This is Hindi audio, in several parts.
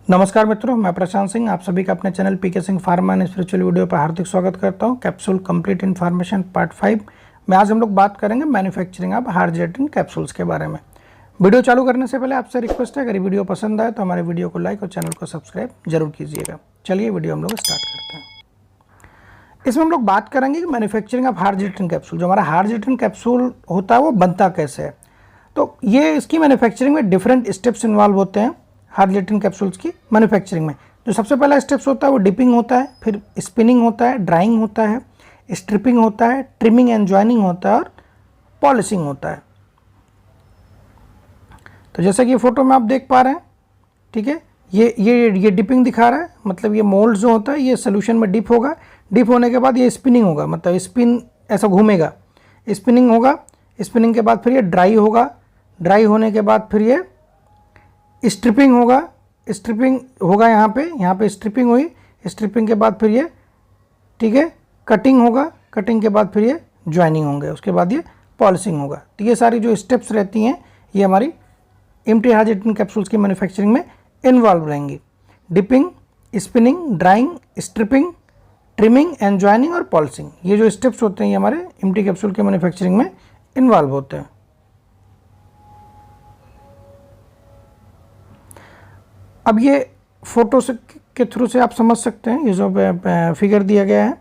नमस्कार मित्रों, मैं प्रशांत सिंह आप सभी का अपने channel PK Singh pharma and spiritual video पर हार्दिक स्वागत करता हूं। कैप्सूल कंप्लीट इन्फॉर्मेशन पार्ट 5 में आज हम लोग बात करेंगे manufacturing of hard gelatin capsules के बारे में। वीडियो चालू करने से पहले आपसे रिक्वेस्ट है, अगर वीडियो पसंद आए तो हमारे वीडियो को लाइक और चैनल को सब्सक्राइब जरूर कीजिएगा। चलिए वीडियो हम लोग स्टार्ट करते हैं। इसमें हम लोग बात करेंगे कि manufacturing of hard gelatin capsule, जो हमारा हार्ट जेलेटिन कैप्सूल होता है वो बनता कैसे है। तो ये इसकी मैन्युफैक्चरिंग में डिफरेंट स्टेप्स इन्वॉल्व होते हैं। हार्ट जेलेटिन कैप्सूल्स की मैन्युफैक्चरिंग में जो सबसे पहला स्टेप्स होता है वो डिपिंग होता है, फिर स्पिनिंग होता है, ड्राइंग होता है, स्ट्रिपिंग होता है, ट्रिमिंग एंड जॉइनिंग होता है और पॉलिशिंग होता है। तो जैसा कि फोटो में आप देख पा रहे हैं, ठीक है, ये डिपिंग दिखा रहा है, मतलब ये मोल्ड जो होता है ये सोल्यूशन में डिप होगा। डिप होने के बाद ये स्पिनिंग होगा, मतलब स्पिन ऐसा घूमेगा, स्पिनिंग होगा। स्पिनिंग के बाद फिर ये ड्राई होगा, ड्राई होने के बाद फिर ये स्ट्रिपिंग होगा। स्ट्रिपिंग होगा यहाँ पे स्ट्रिपिंग हुई। स्ट्रिपिंग के बाद फिर ये, ठीक है, कटिंग होगा। कटिंग के बाद फिर ये ज्वाइनिंग होंगे, उसके बाद ये पॉलिशिंग होगा। तो ये सारी जो स्टेप्स रहती हैं ये हमारी एम्प्टी हार्ट जेलेटिन कैप्सूल्स की मैन्युफैक्चरिंग में इन्वॉल्व रहेंगी। Dipping, spinning, drying, stripping, trimming and joining और पॉलिशिंग, ये जो स्टेप्स होते हैं ये हमारे एम्प्टी कैप्सूल के मैन्युफैक्चरिंग में इन्वॉल्व होते हैं। अब ये फोटो से के थ्रू से आप समझ सकते हैं, ये जो फिगर दिया गया है,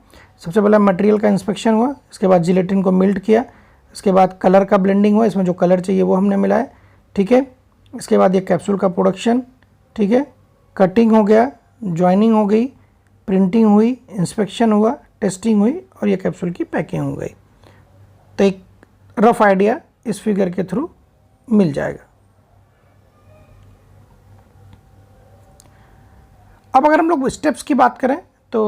सबसे पहले मटेरियल का इंस्पेक्शन हुआ, इसके बाद जिलेटिन को मिल्ट किया, इसके बाद कलर का ब्लेंडिंग हुआ, इसमें जो कलर चाहिए वो हमने मिलाया, ठीक है। इसके बाद ये कैप्सूल का प्रोडक्शन, ठीक है, कटिंग हो गया, ज्वाइनिंग हो गई, प्रिंटिंग हुई, इंस्पेक्शन हुआ, टेस्टिंग हुई और ये कैप्सूल की पैकिंग हो गई। तो एक रफ आइडिया इस फिगर के थ्रू मिल जाएगा। अब अगर हम लोग स्टेप्स की बात करें तो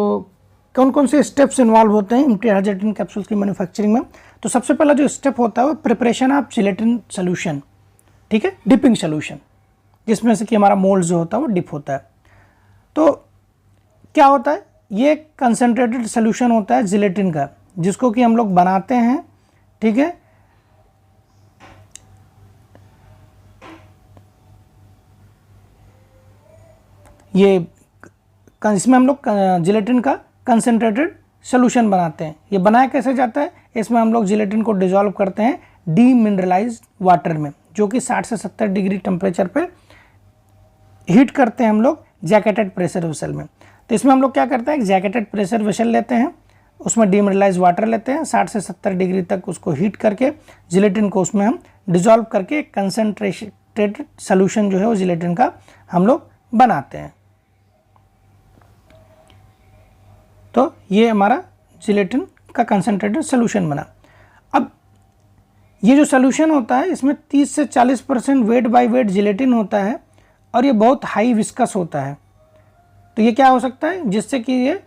कौन कौन से स्टेप्स इन्वॉल्व होते हैं एम्प्टी हार्ट जेलेटिन कैप्सूल्स की मैन्युफैक्चरिंग में। तो सबसे पहला जो स्टेप होता है वो प्रिपरेशन ऑफ जेलेटिन सोल्यूशन, ठीक है, डिपिंग सोल्यूशन, जिसमें से कि हमारा मोल्ड जो होता है वो डिप होता है। तो क्या होता है, ये कंसनट्रेटेड सोल्यूशन होता है जेलेटिन का, जिसको कि हम लोग बनाते हैं, ठीक है। ये इसमें हम लोग जिलेटिन का कंसनट्रेटेड सोल्यूशन बनाते हैं। ये बनाया कैसे जाता है, इसमें हम लोग जिलेटिन को डिसॉल्व करते हैं डीमिनरलाइज्ड वाटर में, जो कि 60 से 70 डिग्री टेम्परेचर पे हीट करते हैं हम लोग जैकेटेड प्रेशर वेसल में। तो इसमें हम लोग क्या करते हैं, जैकेटेड प्रेशर वेसल लेते हैं, उसमें डीमिनरलाइज्ड वाटर लेते हैं, 60 से 70 डिग्री तक उसको हीट करके जिलेटिन को उसमें हम डिसॉल्व करके कंसनट्रेटेड सोल्यूशन जो है वो जिलेटिन का हम लोग बनाते हैं। तो ये हमारा जिलेटिन का कंसनट्रेटेड सोल्यूशन बना। अब ये जो सोल्यूशन होता है इसमें 30 से 40% वेट बाय वेट जिलेटिन होता है और ये बहुत हाई विस्कस होता है। तो ये क्या हो सकता है, जिससे कि ये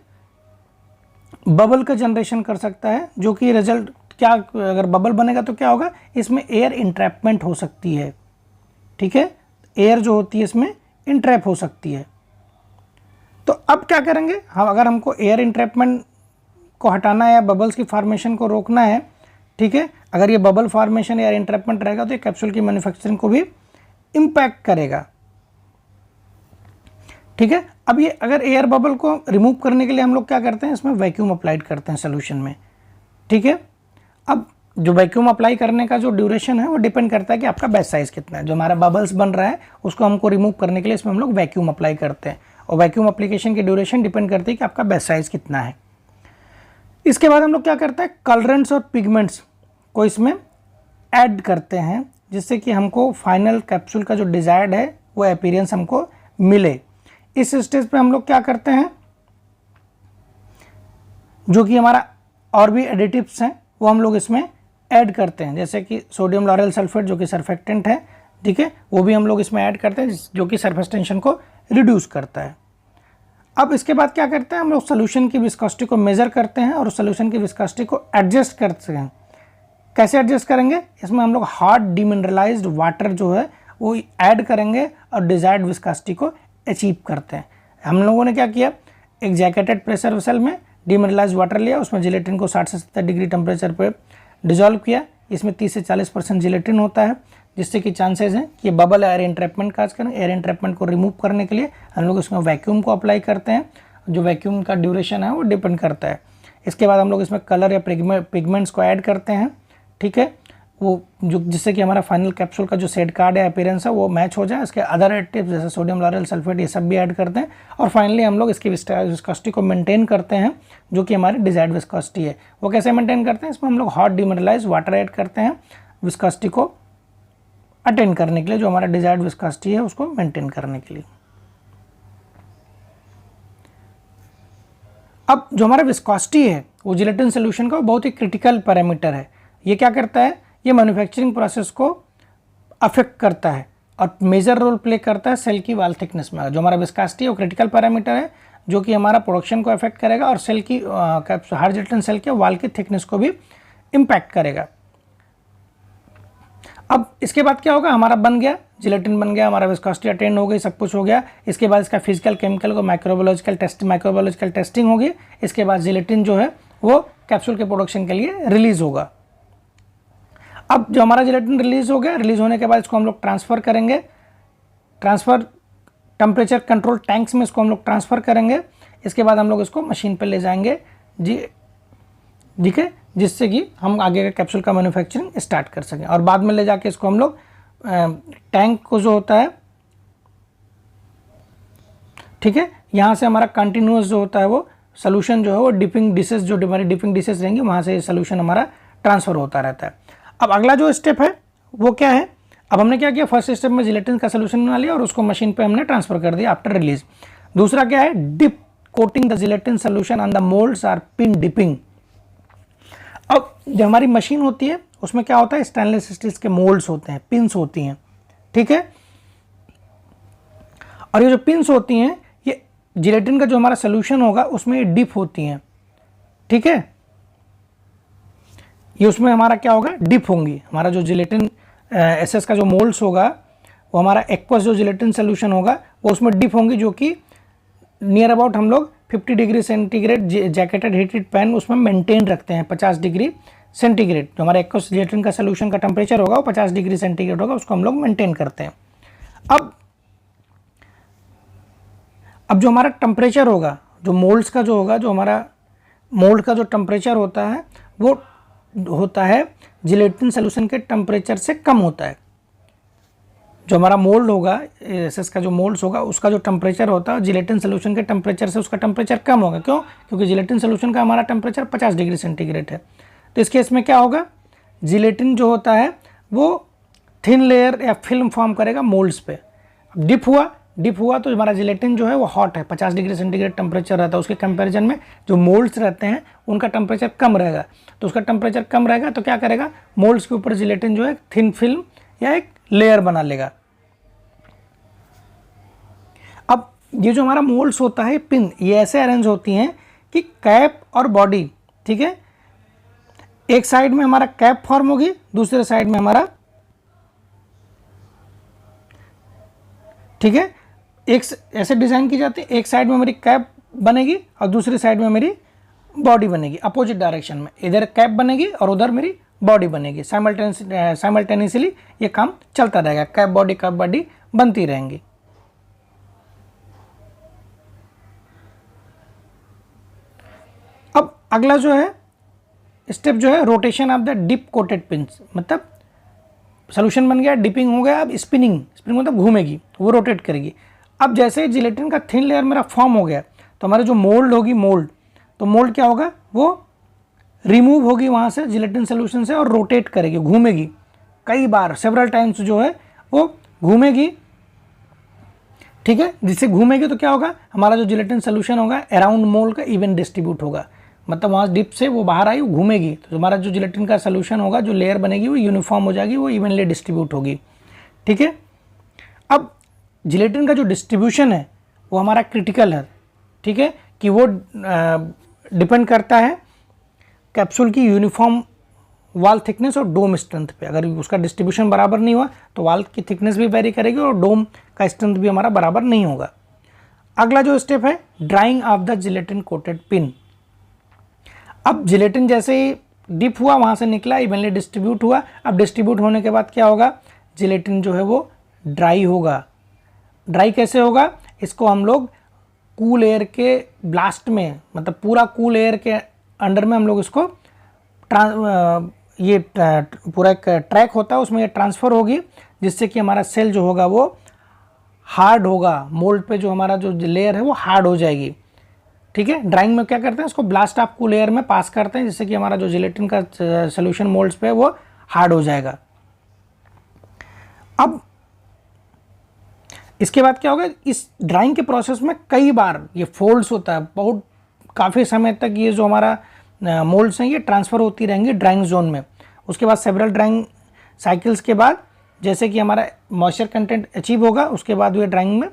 बबल का जनरेशन कर सकता है, जो कि रिजल्ट क्या, अगर बबल बनेगा तो क्या होगा, इसमें एयर इंट्रैपमेंट हो सकती है, ठीक है, एयर जो होती है इसमें इंट्रैप हो सकती है। तो अब क्या करेंगे हम, अगर हमको एयर इंट्रैपमेंट को हटाना है या बबल्स की फॉर्मेशन को रोकना है, ठीक है, अगर ये बबल फॉर्मेशन या एयर इंट्रैपमेंट रहेगा तो ये कैप्सूल की मैन्युफैक्चरिंग को भी इम्पैक्ट करेगा, ठीक है। अब ये अगर एयर बबल को रिमूव करने के लिए हम लोग क्या करते हैं, इसमें वैक्यूम अप्लाइड करते हैं सोल्यूशन में, ठीक है। अब जो वैक्यूम अप्लाई करने का जो ड्यूरेशन है वो डिपेंड करता है कि आपका बैच साइज कितना है। जो हमारा बबल्स बन रहा है उसको हमको रिमूव करने के लिए इसमें हम लोग वैक्यूम अप्लाई करते हैं, और वैक्यूम एप्लीकेशन की ड्यूरेशन डिपेंड करती है कि आपका बैच साइज कितना है। इसके बाद हम लोग क्या करते हैं, कलरेंट्स और पिगमेंट्स को इसमें ऐड करते हैं, जिससे कि हमको फाइनल कैप्सूल का जो डिजायर्ड है वो अपीयरेंस हमको मिले। इस स्टेज पे हम लोग क्या करते हैं, जो कि हमारा और भी एडिटिव्स हैं वो हम लोग इसमें ऐड करते हैं, जैसे कि सोडियम लॉरेल सल्फेट जो कि सर्फेक्टेंट है, ठीक है, वो भी हम लोग इसमें ऐड करते हैं, जो कि सरफेस टेंशन को रिड्यूस करता है। अब इसके बाद क्या करते हैं, हम लोग सोल्यूशन की विस्कोसिटी को मेजर करते हैं और सोल्यूशन की विस्कोसिटी को एडजस्ट करते हैं। कैसे एडजस्ट करेंगे, इसमें हम लोग हार्ड डीमिनरलाइज्ड वाटर जो है वो ऐड करेंगे और डिजायर्ड विस्कोसिटी को अचीव करते हैं। हम लोगों ने क्या किया, एक जैकेटेड प्रेशर वेसल में डीमिनरलाइज्ड वाटर लिया, उसमें जिलेटिन को 60 से 70 डिग्री टेम्परेचर पर डिसॉल्व किया। इसमें 30 से 40% जिलेटिन होता है। जिससे कि चांसेस हैं कि बबल एयर इंट्रैपमेंट काज करें। एयर इंट्रैपमेंट को रिमूव करने के लिए हम लोग इसमें वैक्यूम को अप्लाई करते हैं, जो वैक्यूम का ड्यूरेशन है वो डिपेंड करता है। इसके बाद हम लोग इसमें कलर या पिगमेंट्स को ऐड करते हैं, ठीक है, वो जो जिससे कि हमारा फाइनल कैप्सूल का जो सेट कार्ड या अपीयरेंस है वो मैच हो जाए। इसके अदर एडिटिव्स जैसे सोडियम लॉरेल सल्फेट ये सब भी ऐड करते हैं। और फाइनली हम लोग इसकी विस्कोसिटी को मेंटेन करते हैं, जो कि हमारी डिजायर्ड विस्कोसिटी है। वो कैसे मेंटेन करते हैं, इसमें हम लोग हॉट डिमिनरलाइज वाटर ऐड करते हैं विस्कोसिटी को अटेन करने के लिए, जो हमारा डिजायर्ड विस्कोसिटी है उसको मेंटेन करने के लिए। अब जो हमारा विस्कोसिटी है वो जिलेटिन सोल्यूशन का बहुत ही क्रिटिकल पैरामीटर है। ये क्या करता है, ये मैन्युफैक्चरिंग प्रोसेस को अफेक्ट करता है और मेजर रोल प्ले करता है सेल की वॉल थिकनेस में। जो हमारा विस्कोसिटी है वो क्रिटिकल पैरामीटर है, जो कि हमारा प्रोडक्शन को अफेक्ट करेगा और सेल की हार्ड जिलेटिन सेल के वॉल की थिकनेस को भी इम्पैक्ट करेगा। अब इसके बाद क्या होगा, हमारा बन गया जिलेटिन, बन गया, हमारा विस्कोसिटी अटेन हो गई, सब कुछ हो गया। इसके बाद इसका फिजिकल केमिकल को माइक्रोबायोलॉजिकल टेस्टिंग होगी। इसके बाद जिलेटिन जो है वो कैप्सूल के प्रोडक्शन के लिए रिलीज होगा। अब जो हमारा जिलेटिन रिलीज हो गया, रिलीज होने के बाद इसको हम लोग ट्रांसफर करेंगे, टेम्परेचर कंट्रोल टैंक्स में इसको हम लोग ट्रांसफर करेंगे। इसके बाद हम लोग इसको मशीन पे ले जाएंगे जी, ठीक है, जिससे कि हम आगे का कैप्सूल का मैन्युफैक्चरिंग स्टार्ट कर सकें। और बाद में ले जाके इसको हम लोग टैंक को जो होता है, ठीक है, यहाँ से हमारा कंटिन्यूस जो होता है वो सोल्यूशन जो है वो डिपिंग डिशेस, जो हमारी डिपिंग डिशेस रहेंगी वहाँ से सोल्यूशन हमारा ट्रांसफर होता रहता है। अब अगला जो स्टेप है वो क्या है, अब हमने क्या किया, फर्स्ट स्टेप में जिलेटिन का सोल्यूशन बना लिया और उसको मशीन पे हमने ट्रांसफर कर दिया आफ्टर रिलीज। दूसरा क्या है, dip coating the gelatin solution on the moulds or pin dipping. अब जो हमारी मशीन होती है उसमें क्या होता है, स्टेनलेस स्टील के मोल्ड्स होते हैं, पिंस होती हैं, ठीक है, और ये जो पिंस होती हैं ये जिलेटिन का जो हमारा सोल्यूशन होगा उसमें ये डिप होती हैं, ठीक है, ये उसमें हमारा क्या होगा, डिप होंगी। हमारा जो जिलेटिन एसएस का जो मोल्ड्स होगा वो हमारा एक्वस जो जिलेटिन सोल्यूशन होगा वो उसमें डिप होंगी, जो कि नियर अबाउट हम लोग 50 degree centigrade jacketed heated pan उसमें मेंटेन रखते हैं, 50 डिग्री सेंटीग्रेड। जो हमारा एक्वस जिलेटिन का सोल्यूशन का टेम्परेचर होगा वो 50 डिग्री सेंटीग्रेड होगा, उसको हम लोग मेंटेन करते हैं। अब जो हमारा टेम्परेचर होगा, जो मोल्ड्स का जो होगा, जो हमारा मोल्ड का जो टेम्परेचर होता है वो होता है जिलेटिन सोल्यूशन के टेम्परेचर से कम होता है। जो हमारा मोल्ड होगा, एसएस का जो मोल्ड्स होगा उसका जो टेम्परेचर होता है जिलेटिन सोल्यूशन के टेम्परेचर से उसका टेम्परेचर कम होगा। क्यों? क्योंकि जिलेटिन सोल्यूशन का हमारा टेम्परेचर 50 डिग्री सेंटीग्रेड है। तो इस केस में क्या होगा, जिलेटिन जो होता है वो थिन लेयर या फिल्म फॉर्म करेगा मोल्ड्स पे। अब डिप हुआ तो हमारा जिलेटिन जो है वो हॉट है, 50 डिग्री सेंटीग्रेड टेम्परेचर रहता है, उसके कंपैरिजन में जो मोल्ड्स रहते हैं उनका टेम्परेचर कम रहेगा। तो उसका टेम्परेचर कम रहेगा तो क्या करेगा, मोल्ड्स के ऊपर जिलेटिन जो है थिन फिल्म या एक लेयर बना लेगा। अब ये जो हमारा मोल्ड्स होता है पिन, ये ऐसे अरेंज होती हैं कि कैप और बॉडी, ठीक है, एक साइड में हमारा कैप फॉर्म होगी, दूसरे साइड में हमारा, ठीक है, एक ऐसे डिजाइन की जाती है, एक साइड में मेरी कैप बनेगी और दूसरी साइड में मेरी बॉडी बनेगी, अपोजिट डायरेक्शन में, इधर कैप बनेगी और उधर मेरी बॉडी बनेगी। साइमल्टेनियसली ये काम चलता रहेगा, कैप बॉडी बनती रहेंगी। अब अगला जो है स्टेप जो है rotation of the dip coated pins, मतलब सोल्यूशन बन गया, डिपिंग हो गया, अब स्पिनिंग मतलब घूमेगी, वो रोटेट करेगी। अब जैसे जिलेटिन का थिन लेयर मेरा फॉर्म हो गया तो हमारे जो मोल्ड होगी, तो मोल्ड क्या होगा, वो रिमूव होगी वहाँ से जिलेटिन सोल्यूशन से और रोटेट करेगी, घूमेगी कई बार, सेवरल टाइम्स जो है वो घूमेगी, ठीक है। जिससे घूमेगी तो क्या होगा, हमारा जो जिलेटिन सोल्यूशन होगा अराउंड मोल्ड का इवन डिस्ट्रीब्यूट होगा, मतलब वहाँ डिप से वो बाहर आई, वो घूमेगी तो हमारा जो जिलेटिन का सोल्यूशन होगा, जो लेयर बनेगी वो यूनिफॉर्म हो जाएगी, वो इवनली डिस्ट्रीब्यूट होगी, ठीक है। अब जिलेटिन का जो डिस्ट्रीब्यूशन है वो हमारा क्रिटिकल है, ठीक है, कि वो डिपेंड करता है कैप्सूल की यूनिफॉर्म वाल थिकनेस और डोम स्ट्रेंथ पे। अगर उसका डिस्ट्रीब्यूशन बराबर नहीं हुआ तो वाल की थिकनेस भी वेरी करेगी और डोम का स्ट्रेंथ भी हमारा बराबर नहीं होगा। अगला जो स्टेप है drying of the gelatin coated pin. अब जिलेटिन जैसे ही डिप हुआ, वहाँ से निकला, इवनली डिस्ट्रीब्यूट हुआ। अब डिस्ट्रीब्यूट होने के बाद क्या होगा, जिलेटिन जो है वो ड्राई होगा। ड्राई कैसे होगा? इसको हम लोग कूल एयर के ब्लास्ट में, मतलब पूरा कूल एयर के अंडर में हम लोग इसको ये पूरा एक ट्रैक होता है, उसमें ये ट्रांसफ़र होगी, जिससे कि हमारा सेल जो होगा वो हार्ड होगा, मोल्ड पे जो हमारा जो लेयर है वो हार्ड हो जाएगी। ठीक है, ड्राइंग में क्या करते हैं, इसको ब्लास्ट ऑफ कूल एयर में पास करते हैं, जिससे कि हमारा जो जिलेटिन का सोल्यूशन मोल्ड्स पे वो हार्ड हो जाएगा। अब इसके बाद क्या होगा, इस ड्राइंग के प्रोसेस में कई बार ये फोल्ड्स होता है, बहुत काफ़ी समय तक ये जो हमारा मोल्ड्स हैं ये ट्रांसफ़र होती रहेंगी ड्राइंग जोन में। उसके बाद सेवरल ड्राइंग साइकिल्स के बाद जैसे कि हमारा मॉइस्चर कंटेंट अचीव होगा, उसके बाद ये ड्राइंग में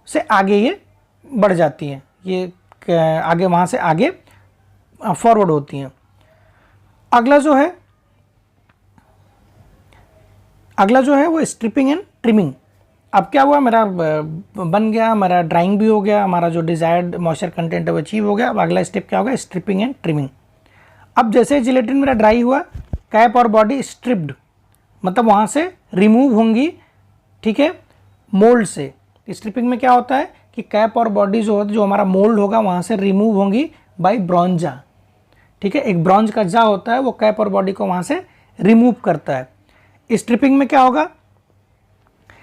से आगे ये बढ़ जाती हैं, ये आगे वहाँ से आगे फॉरवर्ड होती हैं। अगला जो है वो स्ट्रिपिंग एंड ट्रिमिंग। अब क्या हुआ, मेरा बन गया, मेरा ड्राइंग भी हो गया, हमारा जो डिज़ायर्ड मॉइस्चर कंटेंट है वो अचीव हो गया। अब अगला स्टेप क्या होगा, स्ट्रिपिंग एंड ट्रिमिंग। अब जैसे जिलेटिन मेरा ड्राई हुआ, कैप और बॉडी स्ट्रिप्ड, मतलब वहाँ से रिमूव होंगी। ठीक है, मोल्ड से। स्ट्रिपिंग में क्या होता है कि कैप और बॉडी जो हमारा मोल्ड होगा वहाँ से रिमूव होंगी बाय ब्रॉन्जा। ठीक है, एक ब्रॉन्ज का जा होता है, वो कैप और बॉडी को वहाँ से रिमूव करता है। स्ट्रिपिंग में क्या होगा,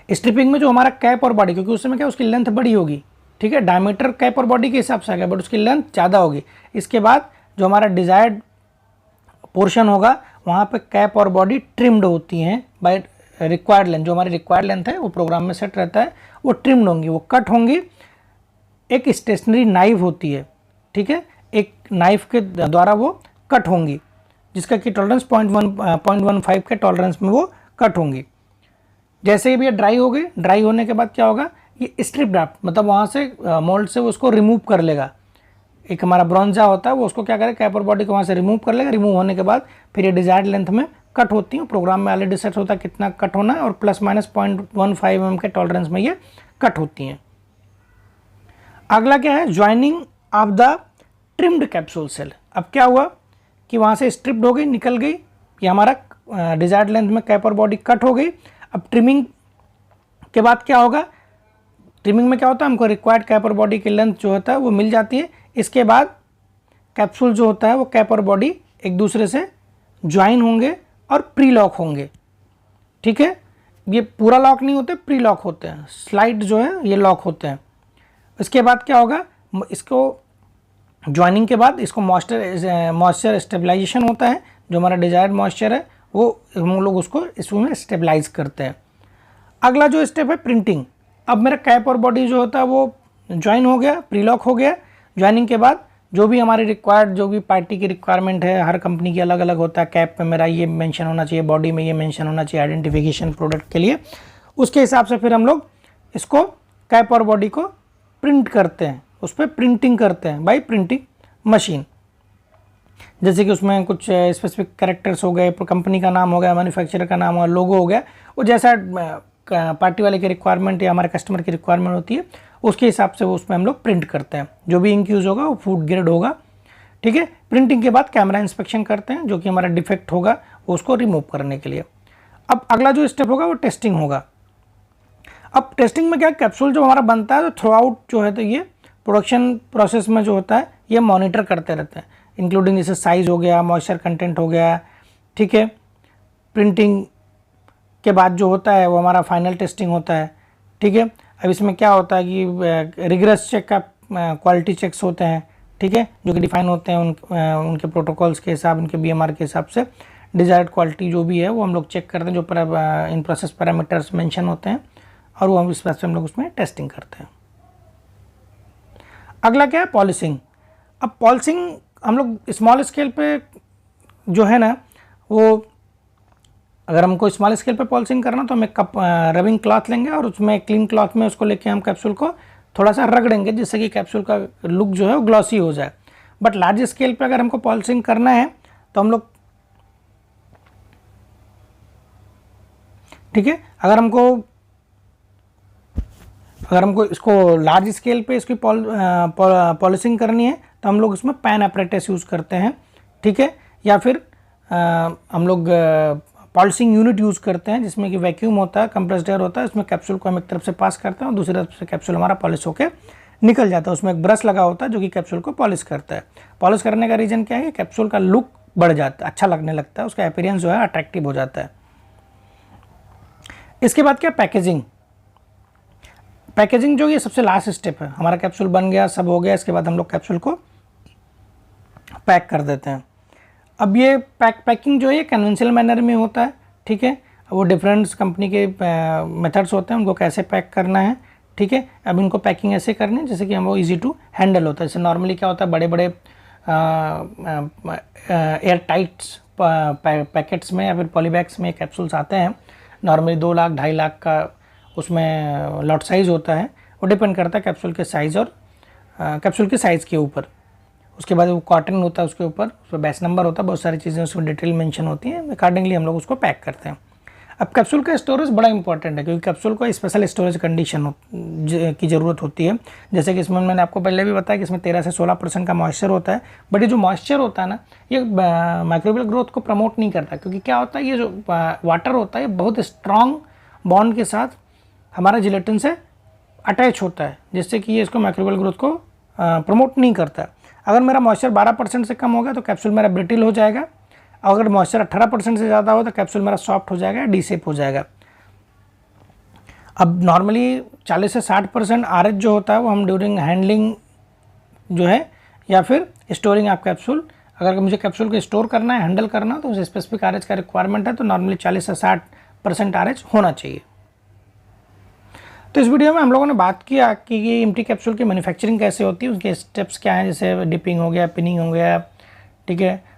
स्ट्रिपिंग में जो हमारा कैप और बॉडी, क्योंकि उस समय क्या उसकी लेंथ बड़ी होगी, ठीक है, डायमीटर कैप और बॉडी के हिसाब से आ गया, बट उसकी लेंथ ज़्यादा होगी। इसके बाद जो हमारा डिज़ायर्ड पोर्शन होगा वहाँ पे कैप और बॉडी ट्रिम्ड होती हैं बाय रिक्वायर्ड लेंथ, जो हमारी रिक्वायर्ड लेंथ है वो प्रोग्राम में सेट रहता है, वो ट्रिम्ड होंगी, वो कट होंगी। एक स्टेशनरी नाइफ होती है, ठीक है, एक नाइफ के द्वारा वो कट होंगी, जिसका कि टॉलरेंस 0.15 के टॉलरेंस में वो कट होंगी। जैसे ही भी ये ड्राई हो गई, ड्राई होने के बाद क्या होगा, ये स्ट्रिप ड्राफ्ट, मतलब वहाँ से मोल्ड से वो उसको रिमूव कर लेगा। एक हमारा ब्रॉन्जा होता है, वो उसको क्या करेगा, कैप और बॉडी को वहाँ से रिमूव कर लेगा। रिमूव होने के बाद फिर ये डिजायर्ड लेंथ में कट होती है। प्रोग्राम में ऑलरेडी सेट होता है कितना कट होना है, और प्लस माइनस 0.15 mm के टॉलरेंस में ये कट होती हैं। अगला क्या है, joining of the trimmed capsule shell. अब क्या हुआ कि वहाँ से स्ट्रिप्ड हो गई, निकल गई, ये हमारा डिजायर्ड लेंथ में कैप और बॉडी कट हो गई। अब ट्रिमिंग के बाद क्या होगा, ट्रिमिंग में क्या होता है, हमको रिक्वायर्ड कैप और बॉडी की लेंथ जो होता है वो मिल जाती है। इसके बाद कैप्सूल जो होता है वो कैप और बॉडी एक दूसरे से ज्वाइन होंगे और प्री लॉक होंगे। ठीक है, ये पूरा लॉक नहीं होते, प्री लॉक होते हैं, स्लाइड जो है ये लॉक होते हैं। इसके बाद क्या होगा, इसको ज्वाइनिंग के बाद इसको मॉइस्चर स्टेबलाइजेशन होता है, जो हमारा डिजायर्ड मॉइस्चर है वो हम लोग उसको इसमें स्टेबलाइज करते हैं। अगला जो स्टेप है प्रिंटिंग। अब मेरा कैप और बॉडी जो होता है वो ज्वाइन हो गया, प्री लॉक हो गया। ज्वाइनिंग के बाद जो भी हमारी रिक्वायर्ड, जो भी पार्टी की रिक्वायरमेंट है, हर कंपनी की अलग अलग होता है, कैप पे मेरा ये मेंशन होना चाहिए, बॉडी में ये मेंशन होना चाहिए आइडेंटिफिकेशन प्रोडक्ट के लिए, उसके हिसाब से फिर हम लोग इसको कैप और बॉडी को प्रिंट करते हैं, उस पर प्रिंटिंग करते हैं बाय प्रिंटिंग मशीन। जैसे कि उसमें कुछ स्पेसिफिक कैरेक्टर्स हो गए, कंपनी का नाम हो गया, मैन्युफैक्चरर का नाम हो गया, लोगो हो गया, वो जैसा पार्टी वाले की रिक्वायरमेंट या हमारे कस्टमर की रिक्वायरमेंट होती है उसके हिसाब से वो उसमें हम लोग प्रिंट करते हैं। जो भी इंक यूज़ होगा वो फूड ग्रेड होगा। ठीक है, प्रिंटिंग के बाद कैमरा इंस्पेक्शन करते हैं, जो कि हमारा डिफेक्ट होगा वो उसको रिमूव करने के लिए। अब अगला जो स्टेप होगा वो टेस्टिंग होगा। अब टेस्टिंग में क्या, कैप्सूल जो हमारा बनता है तो थ्रू आउट जो है तो ये प्रोडक्शन प्रोसेस में जो होता है ये मॉनिटर करते रहते हैं, इंक्लूडिंग जैसे साइज़ हो गया, मॉइस्चर कंटेंट हो गया। ठीक है, प्रिंटिंग के बाद जो होता है वो हमारा फाइनल टेस्टिंग होता है। ठीक है, अब इसमें क्या होता है कि रिगरस चेक का क्वालिटी चेक्स होते हैं, ठीक है, जो कि डिफाइन होते हैं उनके प्रोटोकॉल्स के हिसाब, उनके बीएमआर के हिसाब से डिजायर्ड क्वालिटी जो भी है वो हम लोग चेक करते हैं, जो इन प्रोसेस पैरामीटर्स मेंशन होते हैं, और वो हम इस बात से हम लोग उसमें टेस्टिंग करते हैं। अगला क्या है, पॉलिशिंग। अब पॉलिशिंग हम लोग स्मॉल स्केल पे जो है ना, वो अगर हमको स्मॉल स्केल पे पॉलिशिंग करना तो हम एक कप रबिंग क्लॉथ लेंगे और उसमें क्लीन क्लॉथ में उसको लेके हम कैप्सूल को थोड़ा सा रगड़ेंगे, जिससे कि कैप्सूल का लुक जो है वो ग्लॉसी हो जाए। बट लार्ज स्केल पे अगर हमको पॉलिशिंग करना है तो हम लोग, ठीक है, अगर हमको इसको लार्ज स्केल पे इसकी पॉलिशिंग करनी है तो हम लोग इसमें पैन अपरेटस यूज़ करते हैं। ठीक है, या फिर हम लोग पॉलिशिंग यूनिट यूज़ करते हैं, जिसमें कि वैक्यूम होता है, कंप्रेस्ड एयर होता है, उसमें कैप्सूल को हम एक तरफ से पास करते हैं और दूसरी तरफ से कैप्सूल हमारा पॉलिश होकर निकल जाता है। उसमें एक ब्रश लगा होता है जो कि कैप्सूल को पॉलिश करता है। पॉलिश करने का रीज़न क्या है, कैप्सूल का लुक बढ़ जाता है, अच्छा लगने लगता है, उसका अपीयरेंस जो है अट्रैक्टिव हो जाता है। इसके बाद क्या, पैकेजिंग। पैकेजिंग जो ये सबसे लास्ट स्टेप है, हमारा कैप्सूल बन गया, सब हो गया, इसके बाद हम लोग कैप्सूल को पैक कर देते हैं। अब ये पैकिंग जो है कन्वेंशनल मैनर में होता है, ठीक है। वो डिफरेंट कंपनी के मेथड्स होते हैं, उनको कैसे पैक करना है, ठीक है। अब इनको पैकिंग ऐसे करनी है जैसे कि हम वो इजी टू हैंडल होता है। जैसे नॉर्मली क्या होता है, बड़े बड़े एयर टाइट्स पैकेट्स में या फिर पॉलीबैग्स में कैप्सूल्स आते हैं, नॉर्मली 2 लाख 2.5 लाख का उसमें लॉट साइज़ होता है। वो डिपेंड करता है कैप्सूल के साइज़ और कैप्सूल के साइज़ के ऊपर। उसके बाद वो कॉटन होता है, उसके ऊपर उस पर बैच नंबर होता है, बहुत सारी चीज़ें उसमें डिटेल मेंशन होती हैं, अकॉर्डिंगली हम लोग उसको पैक करते हैं। अब कैप्सूल का स्टोरेज बड़ा इंपॉर्टेंट है, क्योंकि कैप्सूल को स्पेशल स्टोरेज कंडीशन की ज़रूरत होती है। जैसे कि इसमें मैंने आपको पहले भी बताया कि इसमें 13 से 16% का मॉइस्चर होता है। बट ये जो मॉइस्चर होता है ना, ये माइक्रोबियल ग्रोथ को प्रमोट नहीं करता, क्योंकि क्या होता है, ये जो वाटर होता है ये बहुत स्ट्रॉन्ग बॉन्ड के साथ हमारा जिलेटिन से अटैच होता है, जिससे कि ये इसको माइक्रोबियल ग्रोथ को प्रमोट नहीं करता। अगर मेरा मॉइस्चर 12% से कम होगा तो कैप्सूल मेरा ब्रिटिल हो जाएगा। अगर मॉइस्चर 18% से ज़्यादा हो तो कैप्सूल मेरा सॉफ्ट हो जाएगा, डी-शेप हो जाएगा। अब नॉर्मली 40 से 60% RH जो होता है वो हम ड्यूरिंग हैंडलिंग जो है या फिर स्टोरिंग ऑफ कैप्सूल, अगर मुझे कैप्सूल को स्टोर करना है, हैंडल करना, तो उस स्पेसिफिक RH का रिक्वायरमेंट है, तो नॉर्मली 40 से 60% RH होना चाहिए। तो इस वीडियो में हम लोगों ने बात किया कि ये एम्प्टी कैप्सूल की मैन्युफैक्चरिंग कैसे होती है, उसके स्टेप्स क्या हैं, जैसे डिपिंग हो गया, पिनिंग हो गया, ठीक है,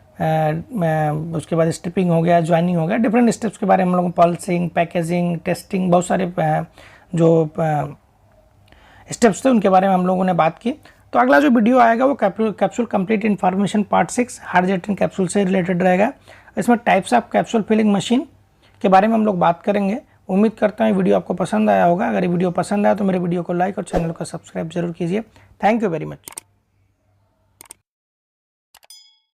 उसके बाद स्ट्रिपिंग हो गया, ज्वाइनिंग हो गया, डिफरेंट स्टेप्स के बारे में हम लोगों पॉलिशिंग, पैकेजिंग, टेस्टिंग, बहुत सारे जो स्टेप्स थे उनके बारे में हम लोगों ने बात की। तो अगला जो वीडियो आएगा वो capsule complete information part 6 hard gelatin capsule से रिलेटेड रहेगा। इसमें types of capsule filling machine के बारे में हम लोग बात करेंगे। उम्मीद करता हूँ वीडियो आपको पसंद आया होगा। अगर ये वीडियो पसंद आया तो मेरे वीडियो को लाइक और चैनल को सब्सक्राइब जरूर कीजिए। Thank you very much.